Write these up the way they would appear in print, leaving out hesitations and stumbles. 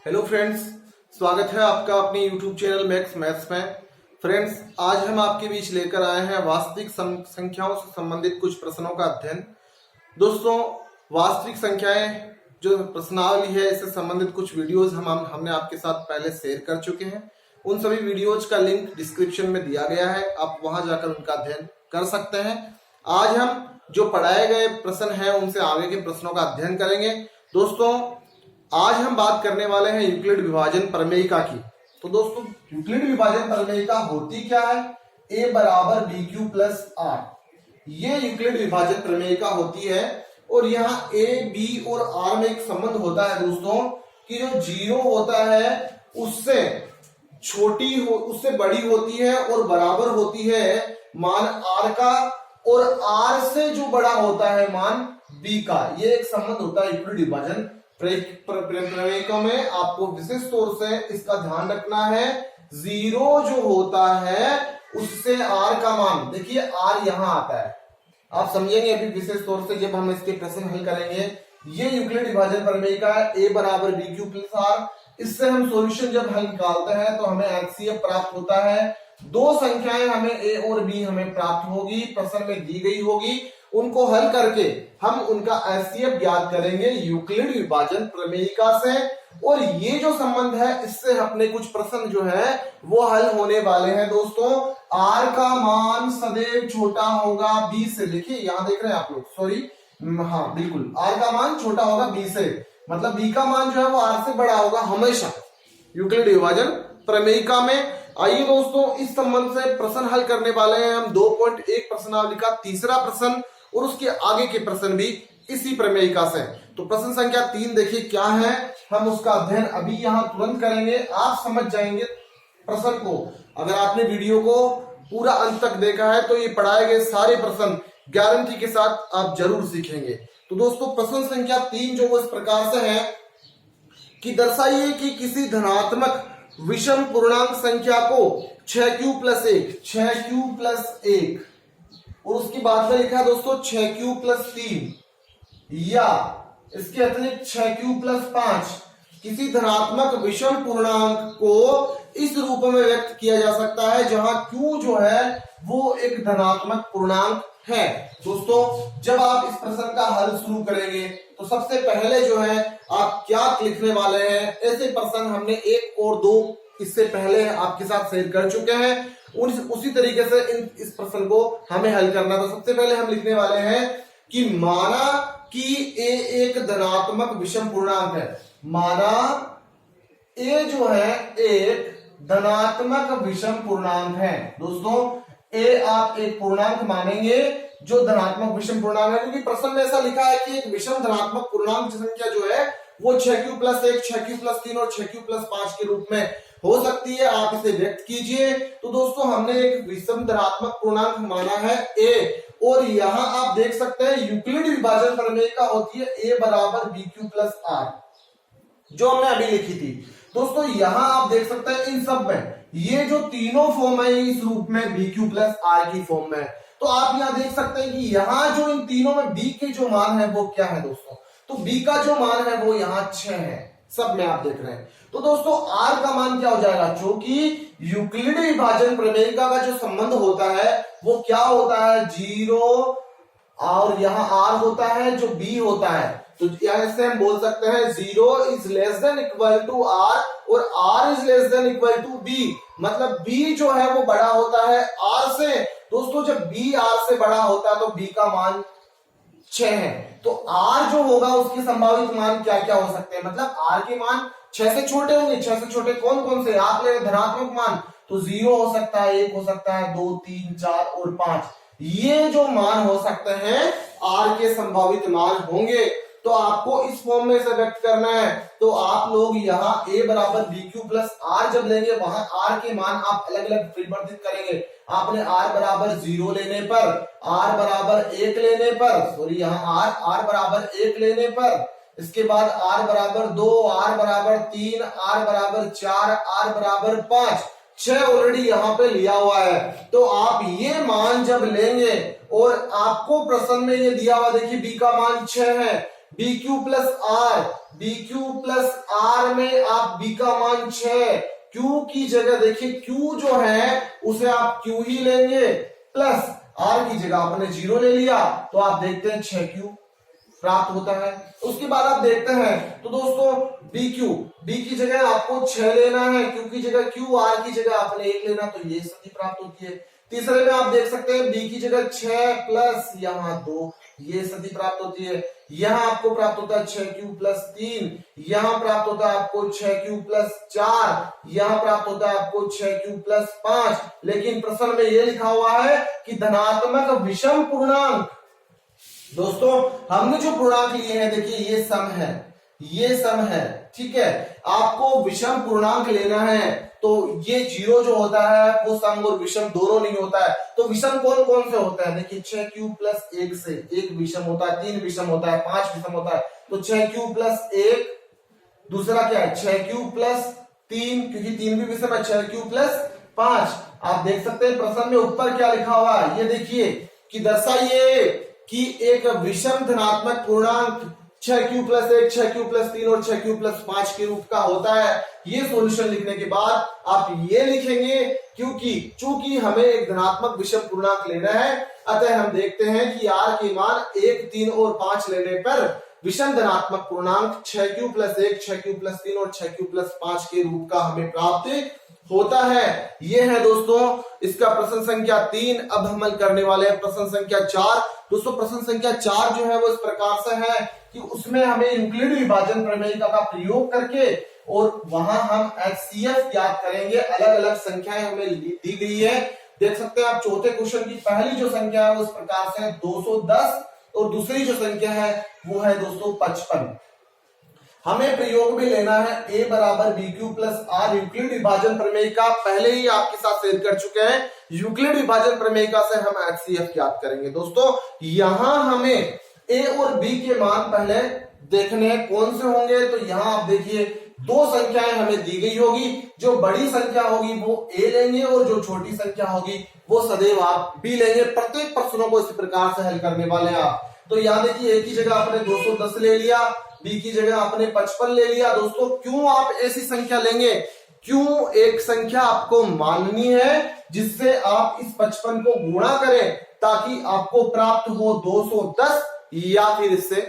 Hello friends, स्वागत है आपका अपने यूट्यूब चैनल मैक्स मैथ्स में। फ्रेंड्स, आज हम आपके बीच लेकर आए हैं वास्तविक संख्याओं से संबंधित कुछ प्रश्नों का अध्ययन। दोस्तों, वास्तविक संख्याएं जो प्रश्नावली है इससे संबंधित कुछ वीडियोस हमने आपके साथ पहले शेयर कर चुके हैं। उन सभी वीडियोज का लिंक डिस्क्रिप्शन में दिया गया है, आप वहां जाकर उनका अध्ययन कर सकते हैं। आज हम जो पढ़ाए गए प्रश्न हैं उनसे आगे के प्रश्नों का अध्ययन करेंगे। दोस्तों, आज हम बात करने वाले हैं यूक्लिड विभाजन प्रमेयिका की। तो दोस्तों, यूक्लिड विभाजन प्रमेयिका होती क्या है? a बराबर बी क्यू प्लस आर, ये यूक्लिड विभाजन प्रमेयिका होती है। और यहाँ a, b और r में एक संबंध होता है दोस्तों कि जो जीरो होता है उससे उससे बड़ी होती है और बराबर होती है मान r का, और r से जो बड़ा होता है मान b का। ये एक संबंध होता है यूक्लिड विभाजन प्रमेयिका में। आपको विशेष तौर से इसका ध्यान रखना है, जीरो जो होता है उससे r का मान, देखिए r यहां आता है, आप समझेंगे अभी विशेष तौर से जब हम इसके प्रश्न हल करेंगे। ये यूक्लिड विभाजन प्रमेयिका है, a बराबर बी क्यू प्लस आर। इससे हम सॉल्यूशन जब हल निकालते हैं तो हमें एचसीएफ प्राप्त होता है। दो संख्याएं हमें a और b हमें प्राप्त होगी, प्रश्न में दी गई होगी। उनको हल करके हम उनका एचसीएफ ज्ञात करेंगे यूक्लिड विभाजन प्रमेयिका से। और ये जो संबंध है इससे अपने कुछ प्रश्न जो है वो हल होने वाले हैं। दोस्तों, r का मान सदैव छोटा होगा b से। देखिए यहां देख रहे हैं आप लोग, सॉरी, हाँ बिल्कुल, r का मान छोटा होगा b से, मतलब b का मान जो है वो r से बड़ा होगा हमेशा यूक्लिड विभाजन प्रमेयिका में। आइए दोस्तों, इस संबंध से प्रश्न हल करने वाले हैं हम 2.1 प्रश्नावली का तीसरा प्रश्न, और उसके आगे के प्रश्न भी इसी प्रमेयिका से। तो प्रश्न संख्या 3 देखिए क्या है, हम उसका अध्ययन अभी यहां तुरंत करेंगे, आप समझ जाएंगे प्रश्न को। अगर आपने वीडियो को पूरा अंत तक देखा है तो ये पढ़ाए गए सारे प्रश्न गारंटी के साथ आप जरूर सीखेंगे। तो दोस्तों, प्रश्न संख्या 3 जो वो इस प्रकार से है कि दर्शाइए कि किसी धनात्मक विषम पूर्णांक संख्या को 6q प्लस 1 और उसकी बाद में लिखा है दोस्तों 6q प्लस 3, या इसके अतिरिक्त 6q प्लस 5, किसी धनात्मक विषम पूर्णांक को इस रूप में व्यक्त किया जा सकता है जहां q जो है वो एक धनात्मक पूर्णांक है। दोस्तों, जब आप इस प्रश्न का हल शुरू करेंगे तो सबसे पहले जो है आप क्या लिखने वाले हैं, ऐसे प्रश्न हमने 1 और 2 इससे पहले आपके साथ शेयर कर चुके हैं। उसी तरीके से इस प्रश्न को हमें हल करना। तो सबसे पहले हम लिखने वाले हैं कि माना कि a एक धनात्मक विषम पूर्णांक है। माना a जो है एक धनात्मक विषम पूर्णांक है। दोस्तों, a आप एक पूर्णांक मानेंगे जो धनात्मक विषम पूर्णांक है, क्योंकि प्रश्न में ऐसा लिखा है कि एक विषम धनात्मक पूर्णांक संख्या जो है वो 6q प्लस 1, 6q प्लस 3 और 6q प्लस 5 के रूप में हो सकती है, आप इसे व्यक्त कीजिए। तो दोस्तों, हमने एक विषम धनात्मक पूर्णांक माना है a, और यहां आप देख सकते हैं यूक्लिड विभाजन प्रमेयिका होती है a बराबर बी क्यू प्लस आर, जो हमने अभी लिखी थी। दोस्तों, यहां आप देख सकते हैं इन सब में ये जो तीनों फॉर्म है इस रूप में बी क्यू प्लस आर की फॉर्म में। तो आप यहां देख सकते हैं कि यहां जो इन तीनों में b के जो मान है वो क्या है दोस्तों, तो b का जो मान है वो यहाँ 6 है, सब में आप देख रहे हैं। तो दोस्तों, r का मान क्या हो जाएगा, क्योंकि यूक्लिड विभाजन प्रमेयिका का जो संबंध होता है वो क्या होता है, 0 और यहाँ r होता है जो b होता है। तो यहां से हम बोल सकते हैं 0 is less than equal to r और r is less than equal to b, मतलब b जो है वो बड़ा होता है r से। दोस्तों, जब b r से बड़ा होता है तो b का मान 6 है। तो r जो होगा उसके संभावित मान क्या क्या हो सकते हैं, मतलब r के मान 6 से छोटे होंगे। 6 से छोटे कौन कौन से, आप ले धनात्मक मान, तो 0 हो सकता है, 1 हो सकता है, 2, 3, 4 और 5, ये जो मान हो सकते हैं r के संभावित मान होंगे। तो आपको इस फॉर्म में इसे व्यक्त करना है। तो आप लोग यहाँ a बराबर बी क्यू प्लस आर जब लेंगे वहां r के मान आप अलग अलग परिवर्तित करेंगे। आपने r बराबर 0 लेने पर, r बराबर 1 लेने पर, सॉरी यहाँ r बराबर 1 लेने पर, इसके बाद r बराबर 2, r बराबर 3, r बराबर 4, r बराबर 5, 6 ऑलरेडी यहाँ पे लिया हुआ है। तो आप ये मान जब लेंगे और आपको प्रश्न में ये दिया हुआ, देखिए b का मान 6 है, B Q plus R, B Q plus R में आप बी का मान 6, क्यू की जगह देखिए क्यू जो है उसे आप क्यू ही लेंगे, प्लस आर की जगह आपने 0 ले लिया तो आप देखते हैं 6 क्यू प्राप्त होता है। उसके बाद आप देखते हैं तो दोस्तों बी क्यू, बी की जगह आपको 6 लेना है, क्यू की जगह क्यू, आर की जगह आपने 1 लेना, तो ये स्थिति प्राप्त होती है। तीसरे में आप देख सकते हैं बी की जगह 6 प्लस यहाँ 2, ये स्थिति प्राप्त होती है। यहां आपको प्राप्त होता है 6 क्यू प्लस 3, यहां प्राप्त होता है आपको 6 क्यू प्लस 4, यहां प्राप्त होता है आपको 6 क्यू प्लस 5। लेकिन प्रश्न में ये लिखा हुआ है कि धनात्मक विषम पूर्णांक। दोस्तों हमने जो पूर्णांक लिए हैं देखिए ये सम है, ये सम है, ठीक है। आपको विषम पूर्णांक लेना है तो ये 0 जो होता है वो सम और विषम दोनों नहीं होता है। तो विषम कौन कौन से होता है देखिए 6 क्यू प्लस 1 से 1 विषम होता है, 3 विषम होता है, 5 विषम होता है। तो 6 क्यू प्लस 1, दूसरा क्या है 6 क्यू प्लस 3, क्योंकि 3 भी विषम है, 6 क्यू प्लस 5। आप देख सकते हैं प्रश्न में ऊपर क्या लिखा हुआ है, ये देखिए कि दर्शाइए कि एक विषम धनात्मक पूर्णांक 6 क्यू प्लस 1, 6 क्यू प्लस 3 और 6 क्यू प्लस 5 के रूप का होता है। ये सॉल्यूशन लिखने के बाद आप ये लिखेंगे क्योंकि चूंकि हमें एक धनात्मक विषम पूर्णांक लेना है, अतः हम देखते हैं कि r के मान 1, 3 और 5 लेने पर विषम धनात्मक पूर्णांक 6 क्यू प्लस 1, 6 क्यू प्लस 3 और 6 क्यू प्लस 5 के रूप का हमें प्राप्त होता है। ये है दोस्तों इसका प्रश्न संख्या 3। अब हम हल करने वाले हैं प्रश्न संख्या 4। दोस्तों प्रश्न संख्या 4 जो है वो इस प्रकार से है कि उसमें हमें यूक्लिड विभाजन प्रमेय का प्रयोग करके और वहां हम HCF ज्ञात करेंगे। अलग अलग संख्याएं हमें दी गई है, देख सकते हैं आप। चौथे क्वेश्चन की पहली जो संख्या है वो इस प्रकार से है 210 और दूसरी जो संख्या है वो है दोस्तों 55। हमें प्रयोग में लेना है a बराबर B Q plus R. Euclid विभाजन प्रमेय का पहले ही आपके साथ शेयर कर चुके हैं। यूक्लिड विभाजन प्रमेय का से हम HCF ज्ञात करेंगे। दोस्तों यहां हमें a और b के मान पहले देखने हैं कौन से होंगे। तो यहां आप देखिए दो संख्याएं हमें दी गई होगी, जो बड़ी संख्या होगी वो a लेंगे और जो छोटी संख्या होगी वो सदैव आप b लेंगे। प्रत्येक प्रश्नों को इस प्रकार से हल करने वाले हैं आप। तो यहां देखिए a की जगह आपने 210 ले लिया, b की जगह आपने 55 ले लिया। दोस्तों क्यों आप ऐसी संख्या लेंगे, क्यों एक संख्या आपको माननी है जिससे आप इस 55 को गुणा करें ताकि आपको प्राप्त हो 210 या फिर इससे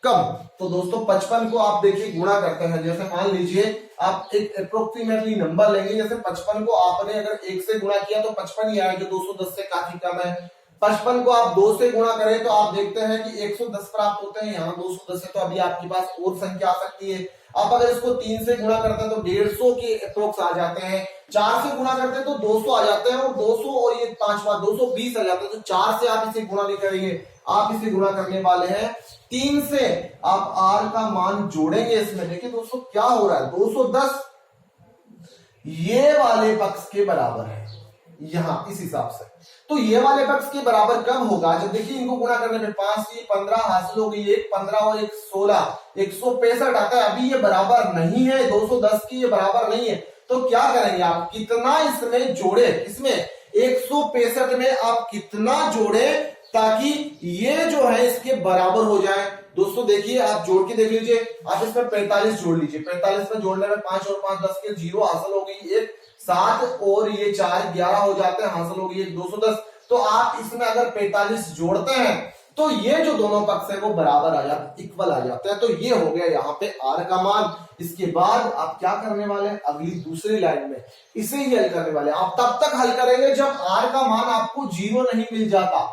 कम। तो दोस्तों 55 को आप देखिए गुणा करते हैं। जैसे मान लीजिए आप एक अप्रोक्सीमेटली नंबर लेंगे, जैसे 55 को आपने अगर 1 से गुणा किया तो 55 ही आया, जो 210 से काफी कम है। 55 को आप 2 से गुणा करें तो आप देखते हैं कि 110 प्राप्त होते हैं। यहाँ 210 है तो अभी आपके पास और संख्या आ सकती है। आप अगर इसको 3 से गुणा करते हैं तो 150 के अप्रोक्स आ जाते हैं। 4 से गुणा करते हैं तो 200 आ जाते हैं और 200 और ये 5 बार 220 आ जाते हैं। तो 4 से आप इसे गुणा नहीं करेंगे, आप इसे गुणा करने वाले हैं 3 से। आप r का मान जोड़ेंगे इसमें। देखिए दोस्तों क्या हो रहा है, 210 ये वाले पक्ष के बराबर है यहां इस हिसाब से। तो ये वाले पक्ष के बराबर कब होगा, जब देखिए इनको गुणा करने में 5 की 15 हासिल हो गई, 1 15 और 1 16, 165 आता है। अभी ये बराबर नहीं है 210 की, ये बराबर नहीं है। तो क्या करेंगे आप, कितना इसमें जोड़े, इसमें 165 में आप कितना जोड़े ताकि ये जो है इसके बराबर हो जाए। दोस्तों देखिए आप जोड़ के देख लीजिए, आप इसमें 45 जोड़ लीजिए। 45 में जोड़ने में 5 और 5 10 के 0 हासिल हो गई, 1 7 और ये 4 11 हो जाते हैं, हासिल हो गई 210। तो आप इसमें अगर 45 जोड़ते हैं तो ये जो दोनों पक्ष है वो बराबर आ जाते, इक्वल आ जाते हैं। तो ये हो गया यहाँ पे r का मान। इसके बाद आप क्या करने वाले हैं, अगली दूसरी लाइन में इसे ही हल करने वाले हैं। आप तब तक हल करेंगे जब r का मान आपको 0 नहीं मिल जाता,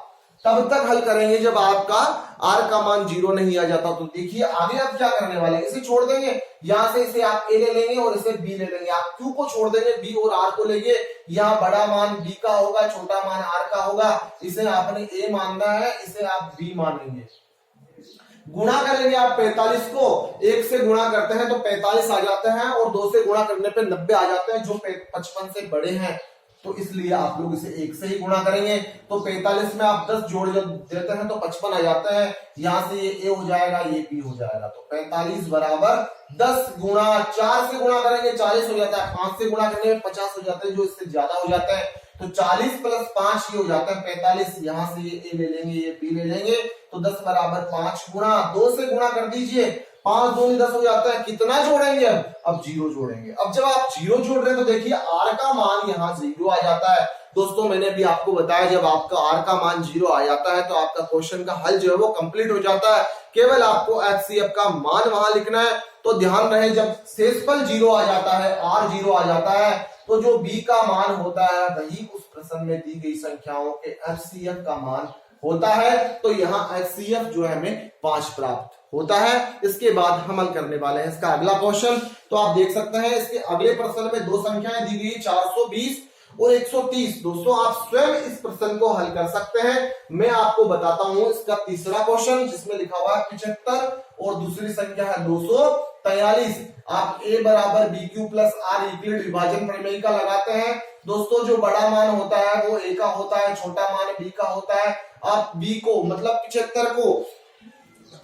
तब तक हल करेंगे जब आपका r का मान 0 नहीं आ जाता। तो देखिए आगे आप क्या करने वाले हैं, इसे छोड़ देंगे, यहां से इसे आप a ले लेंगे और इसे b ले लेंगे। आप q को छोड़ देंगे, b और r को लेंगे। यहाँ बड़ा मान b का होगा, छोटा मान r का होगा। इसे आपने a मानना है, इसे आप b मानेंगे। गुणा करेंगे आप 45 को 1 से गुणा करते हैं तो 45 आ जाते हैं और 2 से गुणा करने पे 90 आ जाते हैं, जो 55 से बड़े हैं। तो इसलिए आप लोग इसे 1 से ही गुणा करेंगे। तो 45 में आप 10 जोड़ देते हैं तो 55 आ जाते हैं। यहां से ये a हो जाएगा, ये b हो जाएगा। तो 45 बराबर 10 गुणा 4 से गुणा करेंगे 40 हो जाता है, 5 से गुणा करने में 50 हो जाते हैं, जो इससे ज्यादा हो जाते हैं। तो 40 प्लस 5 ये हो जाता है 45। यहां से ये ए ले लेंगे, ये बी ले लेंगे, तो 10 बराबर 5 गुणा 2 से गुणा कर दीजिए, 5 दूनी 10 हो जाता है। कितना जोड़ेंगे अब 0 जोड़ेंगे। अब जब आप 0 जोड़ रहे हैं तो देखिए आर का मान यहाँ 0 आ जाता है। दोस्तों मैंने भी आपको बताया जब आपका आर का मान 0 आ जाता है तो आपका क्वेश्चन का हल जो है वो कंप्लीट हो जाता है। केवल आपको एचसीएफ का मान वहां लिखना है। तो ध्यान रहे जब शेषफल 0 आ जाता है, आर 0 आ जाता है, तो जो बी का मान होता है वही उस प्रश्न में दी गई संख्याओं के एचसीएफ का मान होता है। तो यहाँ एचसीएफ जो है हमें 5 प्राप्त होता है। इसके बाद हम हल करने वाले हैं इसका अगला क्वेश्चन। तो आप देख सकते हैं इसके अगले प्रश्न में दो संख्याएं दी गई 420 और 130। दोस्तों आप स्वयं इस प्रश्न को हल कर सकते हैं। मैं आपको बताता हूं इसका तीसरा क्वेश्चन जिसमें लिखा हुआ है 75 और दूसरी संख्या है 243। आप a बराबर B Q plus R Euclid विभाजन प्रमेय का लगाते हैं। दोस्तों जो बड़ा मान होता है वो a का होता है, छोटा मान b का होता है। आप b को मतलब 75 को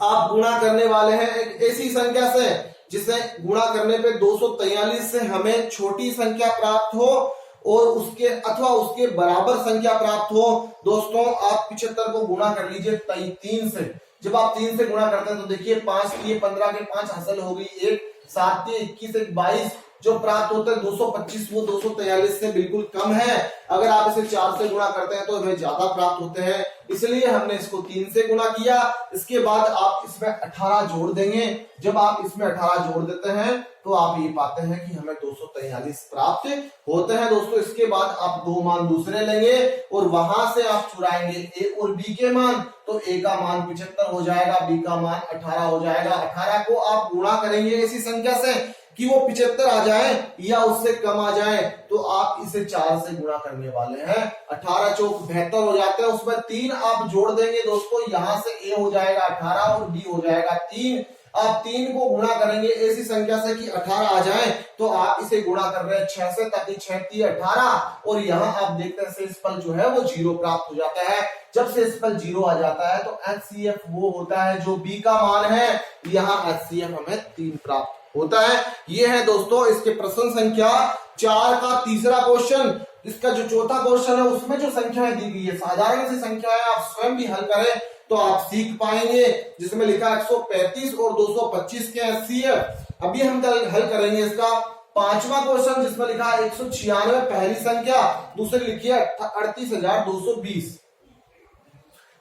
आप गुणा करने वाले हैं एक ऐसी संख्या से जिसे गुणा करने पे 243 से हमें छोटी संख्या प्राप्त हो और उसके अथवा उसके बराबर संख्या प्राप्त हो। दोस्तों आप 75 को गुणा कर लीजिए 3 से। जब आप 3 से गुणा करते हैं तो देखिए 5 के 15 के 5 हासिल हो गई, 1 7 के 21 1 22 जो प्राप्त होता है 225 वो 243 से बिल्कुल कम है। अगर आप इसे 4 से गुणा करते हैं तो वे ज्यादा प्राप्त होते हैं, इसलिए हमने इसको 3 से गुणा किया। इसके बाद आप इसमें 18 जोड़ देंगे। जब आप इसमें 18 जोड़ देते हैं तो आप ये पाते हैं कि हमें 243 प्राप्त होते हैं। दोस्तों इसके बाद आप दो मान दूसरे लेंगे और वहां से आप चुराएंगे ए और बी के मान। तो ए का मान 75 हो जाएगा, बी का मान 18 हो जाएगा। 18 को आप गुणा करेंगे ऐसी संख्या से कि वो 75 आ जाए या उससे कम आ जाए, तो आप इसे 4 से गुणा करने वाले हैं। 18 चौक 72 हो जाता है, उसमें 3 आप जोड़ देंगे। दोस्तों यहां से ए हो जाएगा 18 और बी हो जाएगा 3। आप 3 को गुणा करेंगे ऐसी संख्या से कि 18 आ जाए, तो आप इसे गुणा कर रहे हैं 6 से ताकि 6 3 18 और यहाँ आप देखते हैं शेषफल जो है वो 0 प्राप्त हो जाता है। जब शेषफल 0 आ जाता है तो एचसीएफ वो होता है जो बी का मान है। यहाँ एचसीएफ हमें 3 प्राप्त होता है। ये है दोस्तों इसके प्रश्न संख्या 4 का तीसरा क्वेश्चन। इसका जो चौथा क्वेश्चन है उसमें जो संख्याएं दी गई है साधारण सी संख्या है, आप स्वयं भी हल करें तो आप सीख पाएंगे। जिसमें लिखा 135 और 225 के एचसीएफ। अभी हम हल करेंगे इसका पांचवा क्वेश्चन जिसमें लिखा है 196 पहली संख्या, दूसरी लिखी है 38,220।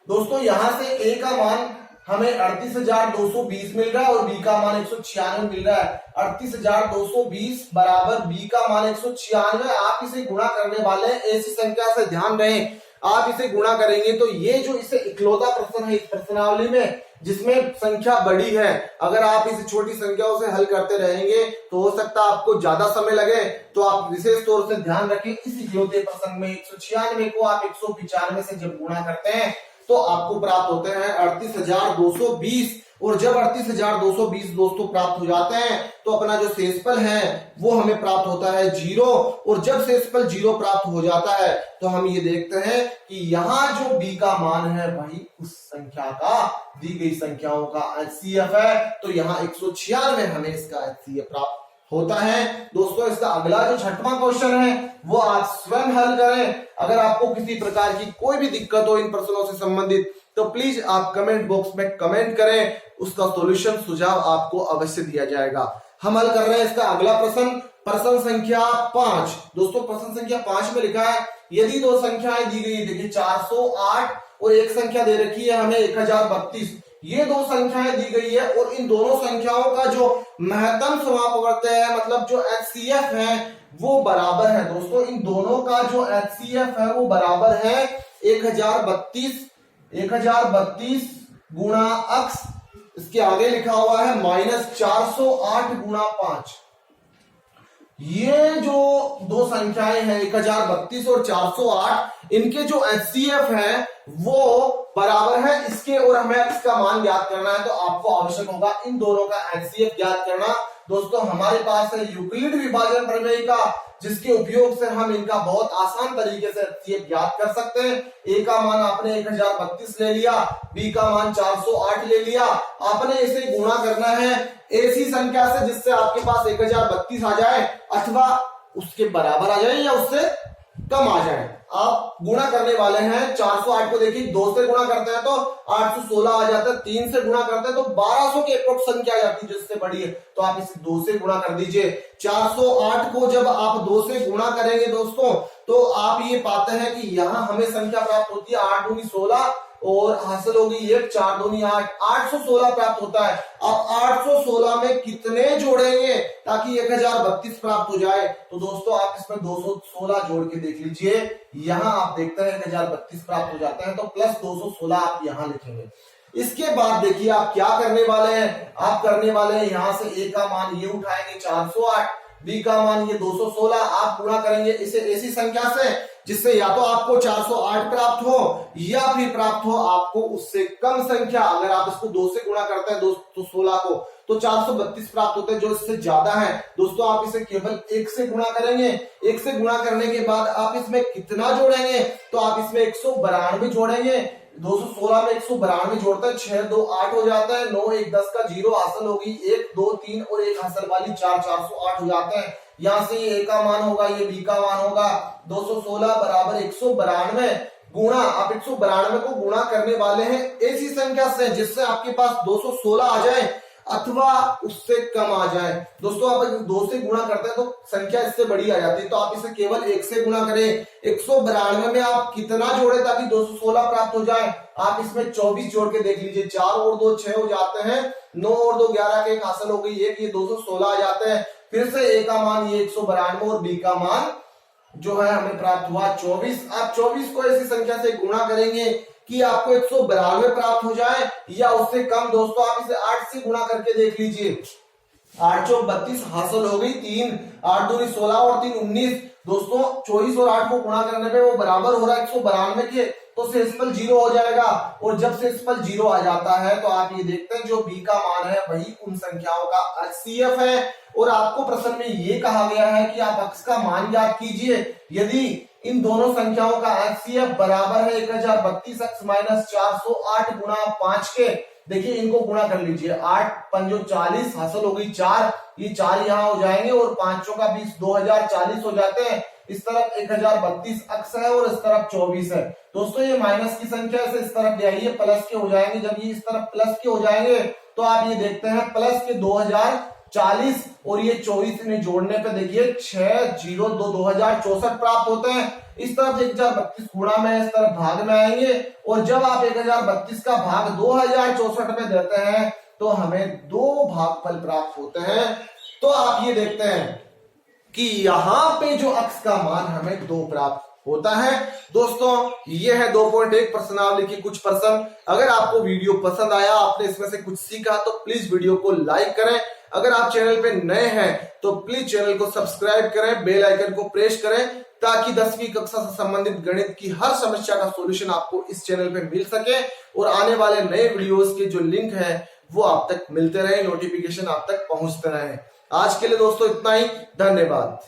दोस्तों यहां से ए का मान हमें 38,220 मिल रहा है और बी का मान 196 मिल रहा है। 38,220 बराबर बी का मान 196। आप इसे गुणा करने वाले हैं ऐसी संख्या से, ध्यान रहे आप इसे गुणा करेंगे तो ये जो इसे इकलौता प्रश्न है इस प्रश्नावली में जिसमें संख्या बड़ी है, अगर आप इसे छोटी संख्याओं से हल करते रहेंगे तो हो सकता है आपको ज्यादा समय लगे। तो आप विशेष तौर से ध्यान रखें इस इकलौते प्रश्न में 196 को आप 195 से जब गुणा करते हैं तो आपको प्राप्त होते हैं 38,220 और जब 38,220 दोस्तों प्राप्त हो जाते हैं तो अपना जो शेषफल है वो हमें प्राप्त होता है 0 और जब शेषफल 0 प्राप्त हो जाता है तो हम ये देखते हैं कि यहाँ जो b का मान है वही उस संख्या का दी गई संख्याओं का एचसीएफ है। तो यहाँ 196 हमें इसका एचसीएफ प्राप्त होता है। दोस्तों इसका अगला जो छठवां क्वेश्चन है वो आप स्वयं हल करें। अगर आपको किसी प्रकार की कोई भी दिक्कत हो इन प्रश्नों से संबंधित तो प्लीज आप कमेंट बॉक्स में कमेंट करें, उसका सॉल्यूशन सुझाव आपको अवश्य दिया जाएगा। हम हल कर रहे हैं इसका अगला प्रश्न संख्या 5। दोस्तों प्रश्न संख्या 5 में लिखा है यदि दो संख्याएं दी गई, देखिए 408 और एक संख्या दे रखी है हमें 1032। ये दो संख्याएं दी गई है और इन दोनों संख्याओं का जो महत्तम समापवर्त है मतलब जो एचसीएफ है वो बराबर है। दोस्तों इन दोनों का जो एचसीएफ है वो बराबर है 1032 गुणा अक्स, इसके आगे लिखा हुआ है -408 गुणा 5। ये जो दो संख्याएं हैं 1032 और 408, इनके जो एचसीएफ है वो बराबर है इसके और हमें इसका मान ज्ञात करना है। तो आपको आवश्यक होगा इन दोनों का एचसीएफ ज्ञात करना। दोस्तों हमारे पास है यूक्लिड विभाजन प्रमेय का जिसके उपयोग से हम इनका बहुत आसान तरीके से एचसीएफ ज्ञात कर सकते हैं। ए का मान आपने 1032 ले लिया, बी का मान 408 ले लिया, आपने इसे गुणा करना है ऐसी संख्या से जिससे आपके पास 1032 आ जाए अथवा उसके बराबर आ जाए या उससे कम आ जाए। आप गुणा करने वाले हैं 408 को, देखिए 2 से गुणा करते हैं तो 816 आ जाता है, 3 से गुणा करते हैं तो 1200 की अप्रोक्स संख्या आ जाती है, जिससे बड़ी है तो आप इसे 2 से गुणा कर दीजिए। 408 को जब आप 2 से गुणा करेंगे दोस्तों तो आप ये पाते हैं कि यहां हमें संख्या प्राप्त होती है 8 दूनी 16 और हासिल होगी 1, 4 दूनी 8, 816 प्राप्त होता है। अब 816 में कितने जोड़ेंगे ताकि 1032 प्राप्त हो जाए? तो दोस्तों आप इसमें 216 जोड़ के देख लीजिए, यहां आप देखते हैं 1032 प्राप्त हो जाता है, तो प्लस 216 आप यहां लिखेंगे। इसके बाद देखिए आप क्या करने वाले हैं, आप करने वाले हैं यहां से ए का मान ये उठाएंगे 408, बी का मान ये 216, आप गुणा करेंगे इसे ऐसी संख्या से जिससे या तो आपको 408 प्राप्त हो या फिर प्राप्त हो आपको उससे कम संख्या। अगर आप इसको 2 से गुणा करते हैं 216 को तो 432 प्राप्त होते हैं, जो इससे ज्यादा है दोस्तों आप इसे केवल 1 से गुणा करेंगे। 1 से गुणा करने के बाद आप इसमें कितना जोड़ेंगे, तो आप इसमें 192 जोड़ेंगे। 216 में 192 जोड़ते हैं, 6 2 8 हो जाता है, 9 1 10 का 0 हासिल होगी, 1 2 3 और 1 हासिल वाली 4 408 हो जाते हैं। यहां से ये ए का मान होगा, ये बी का मान होगा, 216 बराबर 192 गुणा, आप 192 को गुणा करने वाले हैं ऐसी संख्या से जिससे आपके पास 216 आ जाए अथवा उससे कम आ जाए। दोस्तों आप 2 से गुणा करते हैं तो संख्या इससे बड़ी आ जाती है, तो आप इसे केवल 1 से गुणा करें। 192 में आप कितना जोड़े ताकि 216 प्राप्त हो जाए, आप इसमें 24 जोड़ के देख लीजिए, 4 और 2 6 हो जाते हैं, 9 और 2 11 के एक हासिल हो गई, एक ये 216 आ जाते हैं। फिर से ए का मान ये 192 और बी का मान जो है हमें प्राप्त हुआ 24। आप 24 को ऐसी संख्या से गुणा करेंगे कि आपको 192 प्राप्त हो जाए या उससे कम। दोस्तों आप इसे 8 से गुणा करके देख लीजिए, 8 चौक 32 हासिल हो गई 3, 8 दूनी 16 और 3 19। दोस्तों 24 और 8 को गुणा करने पे वो बराबर हो रहा है 192 के, तो शेषफल 0 हो जाएगा। और जब शेषफल 0 आ जाता है तो आप ये देखते हैं जो बी का मान है वही उन संख्याओं का HCF है। और आपको प्रश्न में ये कहा गया है कि आप अक्स का मान ज्ञात कीजिए। यदि इन दोनों संख्याओं का HCF बराबर है 1032 अक्स माइनस 408 गुणा 5 के, देखिए इनको गुणा कर लीजिए, 8 पंजो 40 हासिल हो गई 4, ये 4 यहाँ हो जाएंगे और 5 का 20 2040 हो जाते हैं। इस तरफ 1032 अक्स है और इस तरफ 24 है। दोस्तों ये माइनस की संख्या से इस तरफ ले आइए, प्लस के हो जाएंगे। जब ये इस तरफ प्लस के हो जाएंगे तो आप ये देखते हैं प्लस के 2040 और ये 24 इन्हें जोड़ने पे देखिए 602 2064 प्राप्त होते हैं। इस तरफ 1032 गुणा में इस तरफ भाग में आएंगे और जब आप 1032 का भाग 2064 में देते हैं तो हमें 2 भागफल प्राप्त होते हैं। तो आप ये देखते हैं कि यहां पे जो अक्स का मान हमें 2 प्राप्त होता है। दोस्तों ये है 2.1 प्रश्नावली की कुछ प्रश्न। अगर आपको वीडियो पसंद आया, आपने इसमें से कुछ सीखा तो प्लीज वीडियो को लाइक करें। अगर आप चैनल पे नए हैं तो प्लीज चैनल को सब्सक्राइब करें, बेल आइकन को प्रेस करें ताकि 10वीं कक्षा से संबंधित गणित की हर समस्या का सॉल्यूशन आपको इस चैनल पे मिल सके और आने वाले नए वीडियोस के जो लिंक है वो आप तक मिलते रहे, नोटिफिकेशन आप तक पहुंचते रहे। आज के लिए दोस्तों इतना ही, धन्यवाद।